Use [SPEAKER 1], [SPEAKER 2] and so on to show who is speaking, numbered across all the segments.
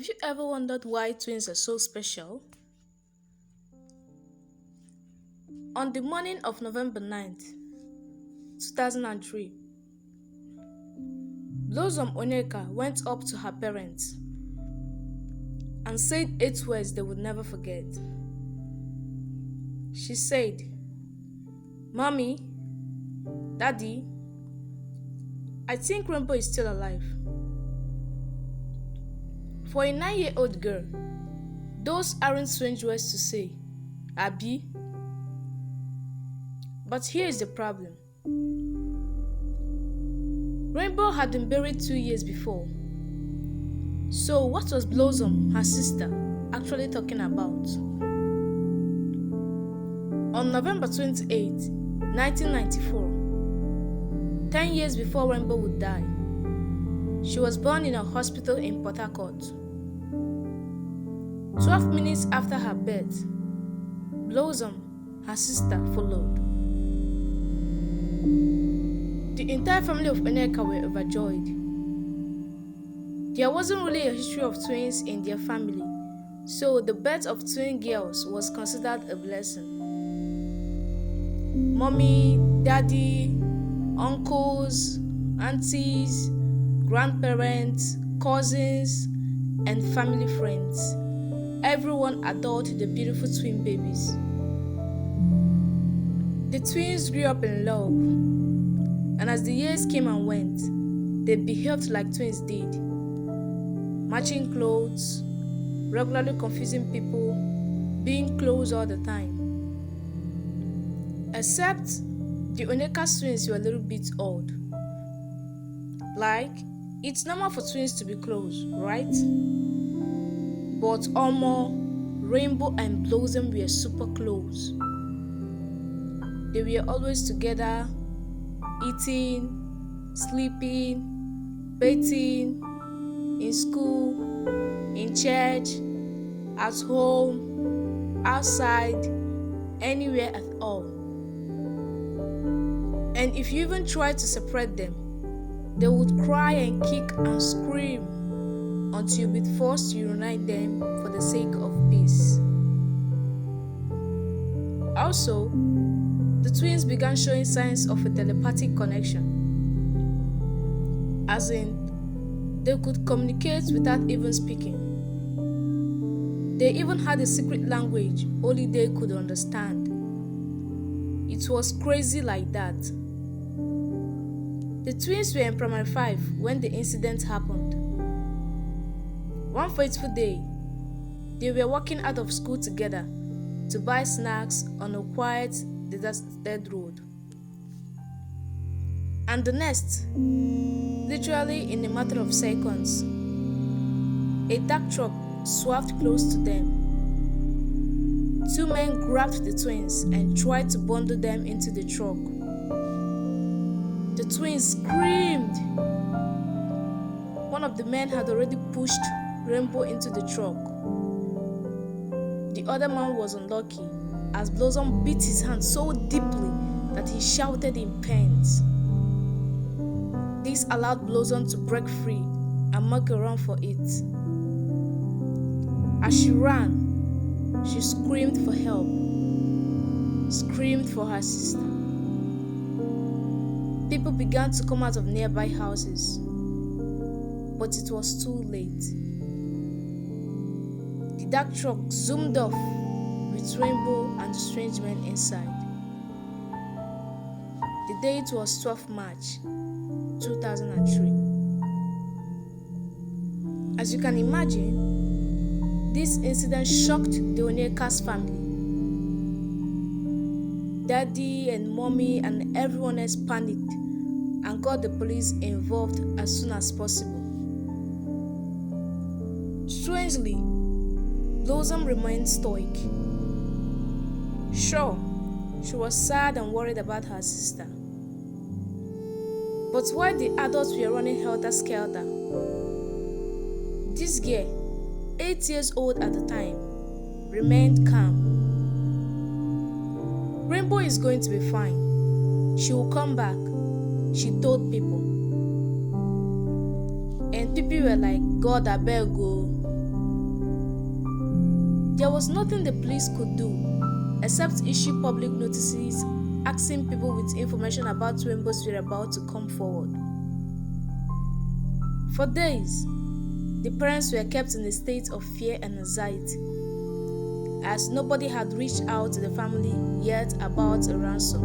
[SPEAKER 1] Have you ever wondered why twins are so special? On the morning of November 9th, 2003, Blossom Onyeka went up to her parents and said 8 words they would never forget. She said, "Mommy, Daddy, I think Rainbow is still alive." For a 9-year-old girl, those aren't strange words to say, Abi. But here is the problem. Rainbow had been buried 2 years before. So what was Blossom, her sister, actually talking about? On November 28, 1994, 10 years before Rainbow would die, she was born in a hospital in Port Harcourt. 12 minutes after her birth, Blossom, her sister, followed. The entire family of Onyeka were overjoyed. There wasn't really a history of twins in their family, so the birth of twin girls was considered a blessing. Mommy, daddy, uncles, aunties, grandparents, cousins, and family friends, everyone adored the beautiful twin babies. The twins grew up in love, and as the years came and went, they behaved like twins did. Matching clothes, regularly confusing people, being close all the time. Except the Onyeka twins were a little bit odd. Like, it's normal for twins to be close, right? But Rainbow and Blossom were super close. They were always together, eating, sleeping, bathing, in school, in church, at home, outside, anywhere at all. And if you even tried to separate them, they would cry and kick and scream until you'd be forced to reunite them for the sake of peace. Also, the twins began showing signs of a telepathic connection. As in, they could communicate without even speaking. They even had a secret language only they could understand. It was crazy like that. The twins were in primary 5 when the incident happened. One fateful day, they were walking out of school together to buy snacks on a quiet, deserted road. And the next, literally in a matter of seconds, a dark truck swerved close to them. 2 men grabbed the twins and tried to bundle them into the truck. The twins screamed. One of the men had already pushed Rainbow into the truck. The other man was unlucky, as Blossom beat his hand so deeply that he shouted in pain. This allowed Blossom to break free and make a run for it. As she ran, she screamed for help, screamed for her sister. People began to come out of nearby houses, but it was too late. The dark truck zoomed off with Rainbow and the strange men inside. The date was 12th March 2003. As you can imagine, this incident shocked the Onyeka's family. Daddy and mommy and everyone else panicked and got the police involved as soon as possible. Strangely, Blossom remained stoic. Sure, she was sad and worried about her sister. But while the adults were running helter-skelter, this girl, 8 years old at the time, remained calm. Rainbow is going to be fine. She will come back, she told people. And people were like, God, I beg, go. There was nothing the police could do except issue public notices asking people with information about Rainbow's whereabouts to come forward. For days, the parents were kept in a state of fear and anxiety, as nobody had reached out to the family yet about a ransom.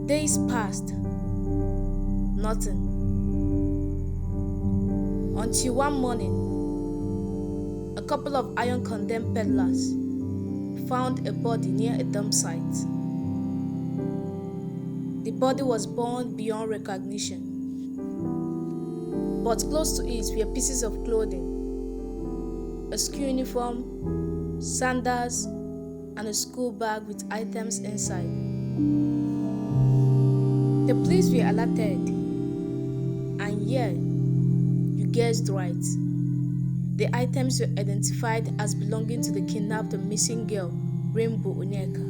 [SPEAKER 1] Days passed, nothing. Until one morning, a couple of iron condemned peddlers found a body near a dump site. The body was burned beyond recognition, but close to it were pieces of clothing, a school uniform, sandals, and a school bag with items inside. The police were alerted, and yeah, you guessed right. The items were identified as belonging to the kidnapped and missing girl, Rainbow Onyeka.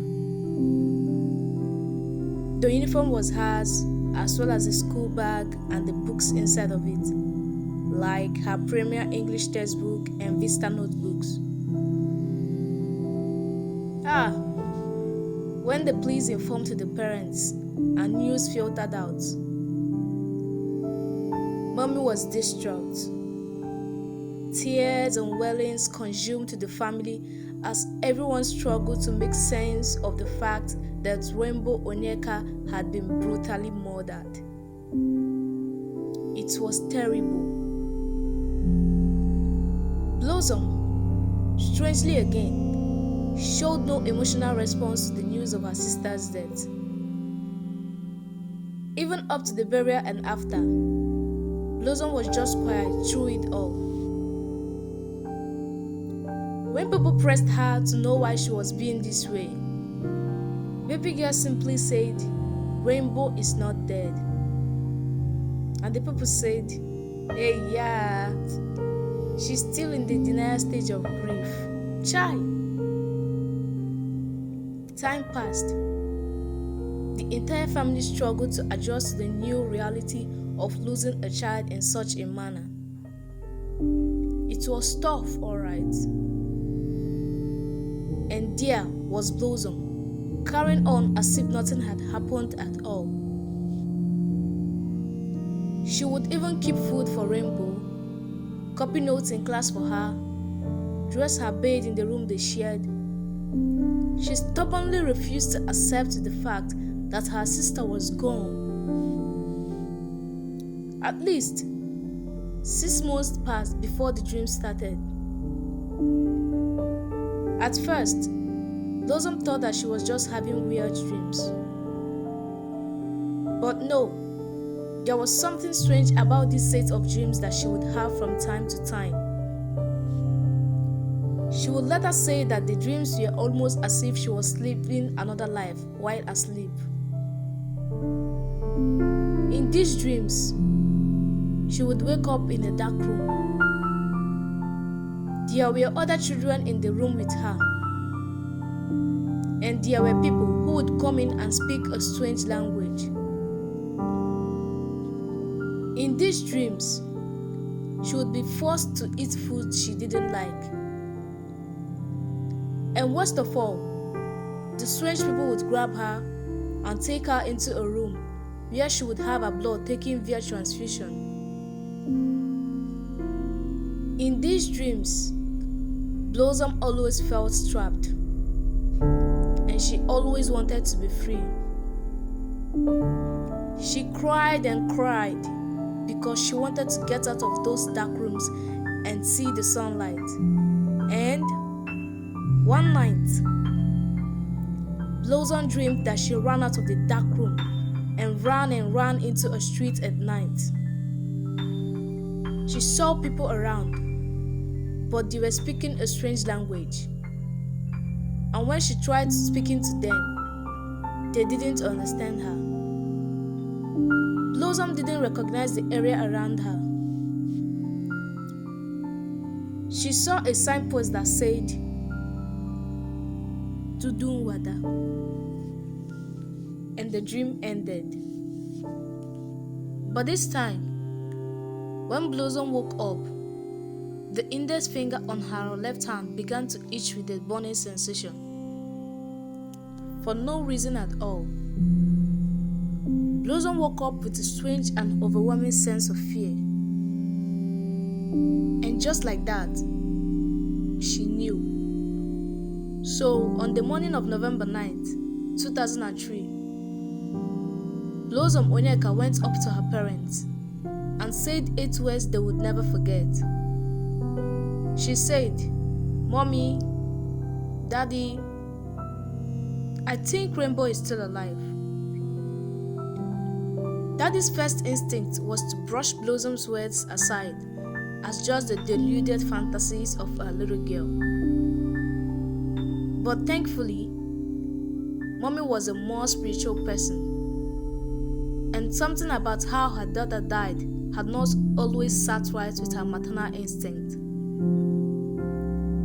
[SPEAKER 1] The uniform was hers, as well as the school bag and the books inside of it, like her Premier English textbook and Vista notebooks. When the police informed the parents and news filtered out, Mommy was distraught. Tears and wailings consumed the family as everyone struggled to make sense of the fact that Rainbow Onyeka had been brutally murdered. It was terrible. Blossom, strangely again, showed no emotional response to the news of her sister's death. Even up to the burial and after, Blossom was just quiet through it all. When people pressed her to know why she was being this way, baby girl simply said, "Rainbow is not dead." And the people said, "Hey, yeah, she's still in the denial stage of grief." Chai. Time passed. The entire family struggled to adjust to the new reality of losing a child in such a manner. It was tough, alright. And there was Blossom, carrying on as if nothing had happened at all. She would even keep food for Rainbow, copy notes in class for her, dress her bed in the room they shared. She stubbornly refused to accept the fact that her sister was gone. At least 6 months passed before the dream started. At first, Blossom thought that she was just having weird dreams. But no, there was something strange about this set of dreams that she would have from time to time. She would later say that the dreams were almost as if she was living another life while asleep. In these dreams, she would wake up in a dark room. There were other children in the room with her, and there were people who would come in and speak a strange language. In these dreams, she would be forced to eat food she didn't like. And worst of all, the strange people would grab her and take her into a room where she would have her blood taken via transfusion. In these dreams, Blossom always felt trapped, and she always wanted to be free. She cried and cried because she wanted to get out of those dark rooms and see the sunlight. And one night, Blossom dreamed that she ran out of the dark room and ran into a street at night. She saw people around, but they were speaking a strange language. And when she tried speaking to them, they didn't understand her. Blossom didn't recognize the area around her. She saw a signpost that said, "Tudun Wada," and the dream ended. But this time, when Blossom woke up, The index finger on her left hand began to itch with a burning sensation. For no reason at all. Blossom woke up with a strange and overwhelming sense of fear. And just like that, she knew. So, on the morning of November 9th, 2003, Blossom Onyeka went up to her parents and said 8 words they would never forget. She said, "Mommy, Daddy, I think Rainbow is still alive." Daddy's first instinct was to brush Blossom's words aside as just the deluded fantasies of a little girl. But thankfully, Mommy was a more spiritual person, and something about how her daughter died had not always sat right with her maternal instinct.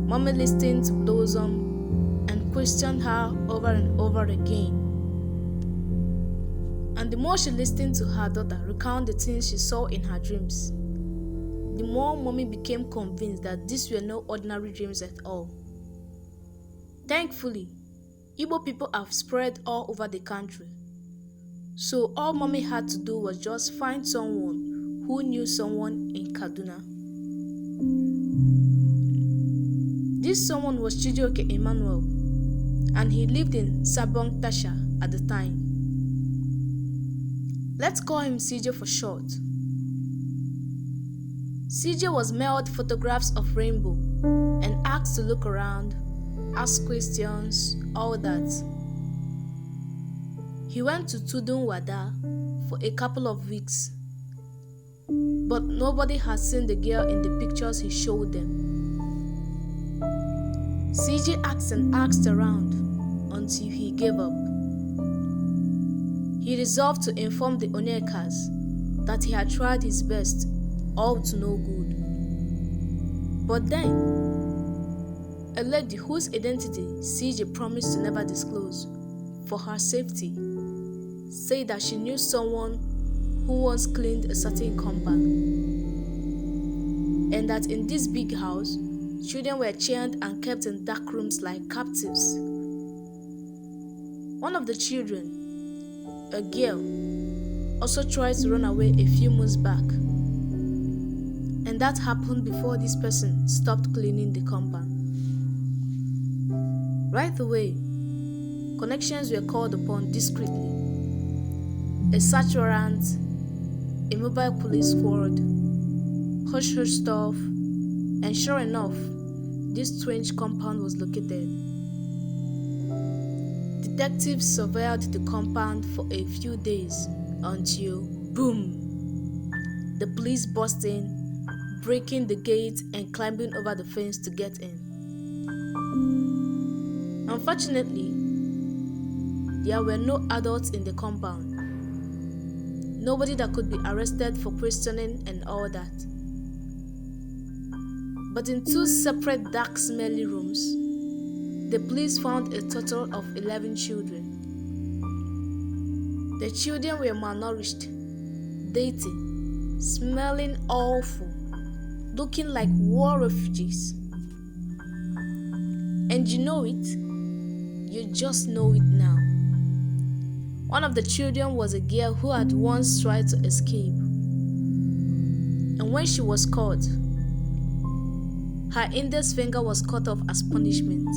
[SPEAKER 1] Mommy listened to Blossom and questioned her over and over again. And the more she listened to her daughter recount the things she saw in her dreams, the more Mommy became convinced that these were no ordinary dreams at all. Thankfully, Igbo people have spread all over the country. So all Mommy had to do was just find someone who knew someone in Kaduna. This someone was Chijioke Emmanuel, and he lived in Sabong Tasha at the time. Let's call him CJ for short. CJ was mailed photographs of Rainbow and asked to look around, ask questions, all that. He went to Tudun Wada for a couple of weeks, but nobody had seen the girl in the pictures he showed them. CJ asked and asked around until he gave up. He resolved to inform the Onyekas that he had tried his best, all to no good. But then, a lady whose identity CJ promised to never disclose for her safety said that she knew someone who once cleaned a certain compound, and that in this big house, children were chained and kept in dark rooms like captives. One of the children, a girl, also tried to run away a few months back, and that happened before this person stopped cleaning the compound. Right away, connections were called upon discreetly. A search warrant, a mobile police squad, hush-hush stuff, and sure enough, this strange compound was located. Detectives surveilled the compound for a few days until, boom, the police burst in, breaking the gate and climbing over the fence to get in. Unfortunately, there were no adults in the compound. Nobody that could be arrested for questioning and all that. But in 2 separate dark smelly rooms, the police found a total of 11 children. The children were malnourished, dirty, smelling awful, looking like war refugees. And you know it, you just know it now. One of the children was a girl who had once tried to escape. And when she was caught, her index finger was cut off as punishment.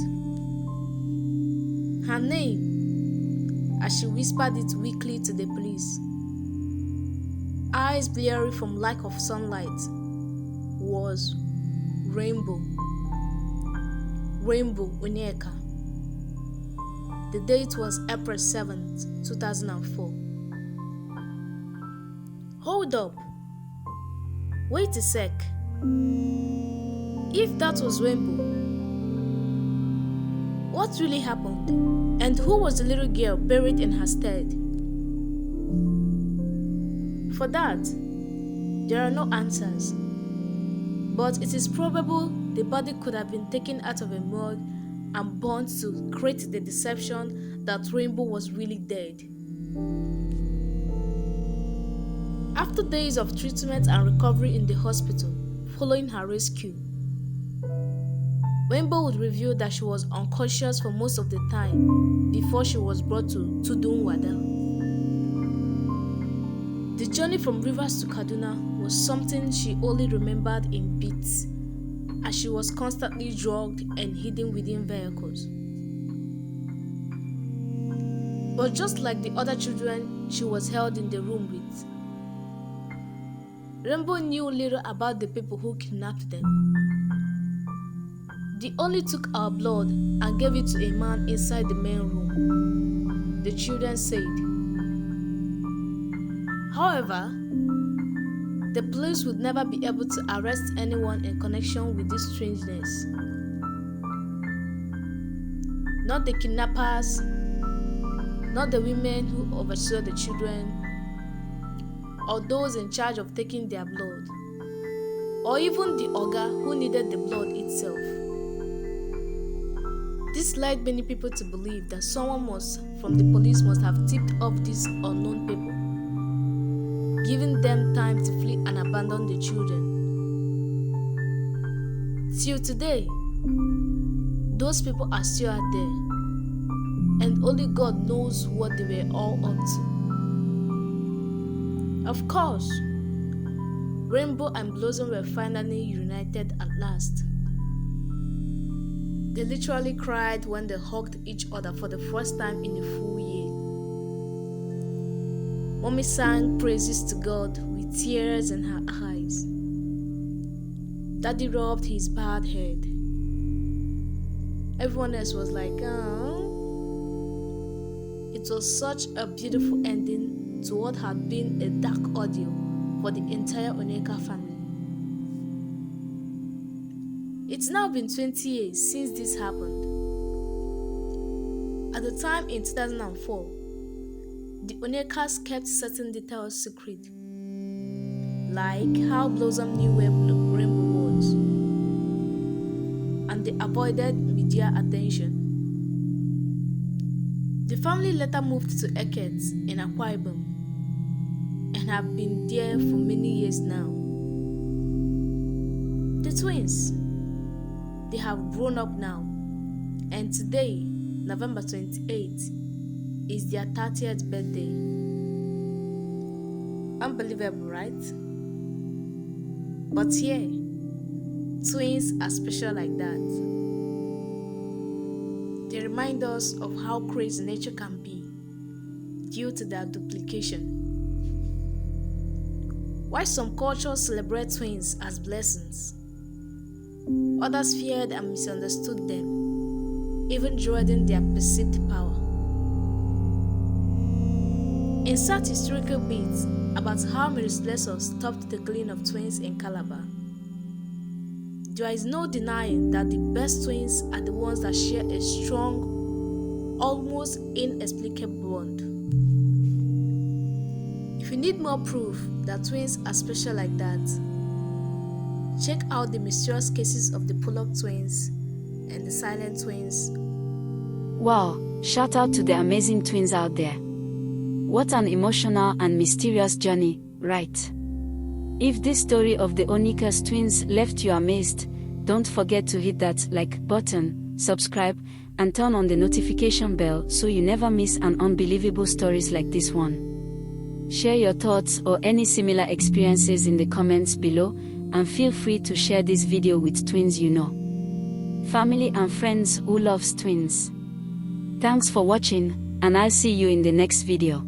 [SPEAKER 1] Her name, as she whispered it weakly to the police, eyes blurry from lack of sunlight, was Rainbow. Rainbow Onyeka. The date was April 7th, 2004. Hold up. Wait a sec. If that was Rainbow, what really happened? And who was the little girl buried in her stead? For that, there are no answers. But it is probable the body could have been taken out of a morgue and burnt to create the deception that Rainbow was really dead. After days of treatment and recovery in the hospital following her rescue, Rainbow would reveal that she was unconscious for most of the time before she was brought to Tudun Wada. The journey from Rivers to Kaduna was something she only remembered in bits, as she was constantly drugged and hidden within vehicles. But just like the other children she was held in the room with, Rainbow knew little about the people who kidnapped them. They only took our blood and gave it to a man inside the main room, the children said. However, the police would never be able to arrest anyone in connection with this strangeness. Not the kidnappers, not the women who oversaw the children, or those in charge of taking their blood, or even the oga who needed the blood itself. This led many people to believe that someone from the police must have tipped off these unknown people, giving them time to flee and abandon the children. Till today, those people are still out there, and only God knows what they were all up to. Of course, Rainbow and Blossom were finally united at last. They literally cried when they hugged each other for the first time in a full year. Mommy sang praises to God with tears in her eyes. Daddy rubbed his bald head. Everyone else was like, oh. It was such a beautiful ending to what had been a dark ordeal for the entire Onyeka family. It's now been 20 years since this happened. At the time in 2004, the Onyeka's kept certain details secret, like how Blossom knew where Rainbow was, and they avoided media attention. The family later moved to Eket in Akwa Ibom and have been there for many years now. The twins, they have grown up now, and today, November 28th, is their 30th birthday. Unbelievable, right? But yeah, twins are special like that. They remind us of how crazy nature can be due to their duplication. While some cultures celebrate twins as blessings, others feared and misunderstood them, even dreading their perceived power. Insert historical bits about how miraculous stopped the killing of twins in Calabar. There is no denying that the best twins are the ones that share a strong, almost inexplicable bond. If you need more proof that twins are special like that, check out the mysterious cases of the Pollock twins and the silent twins.
[SPEAKER 2] Wow, shout out to the amazing twins out there. What an emotional and mysterious journey, right? If this story of the Onyeka's twins left you amazed, don't forget to hit that like button, subscribe, and turn on the notification bell so you never miss an unbelievable stories like this one. Share your thoughts or any similar experiences in the comments below, and feel free to share this video with twins you know, family and friends who loves twins. Thanks for watching, and I'll see you in the next video.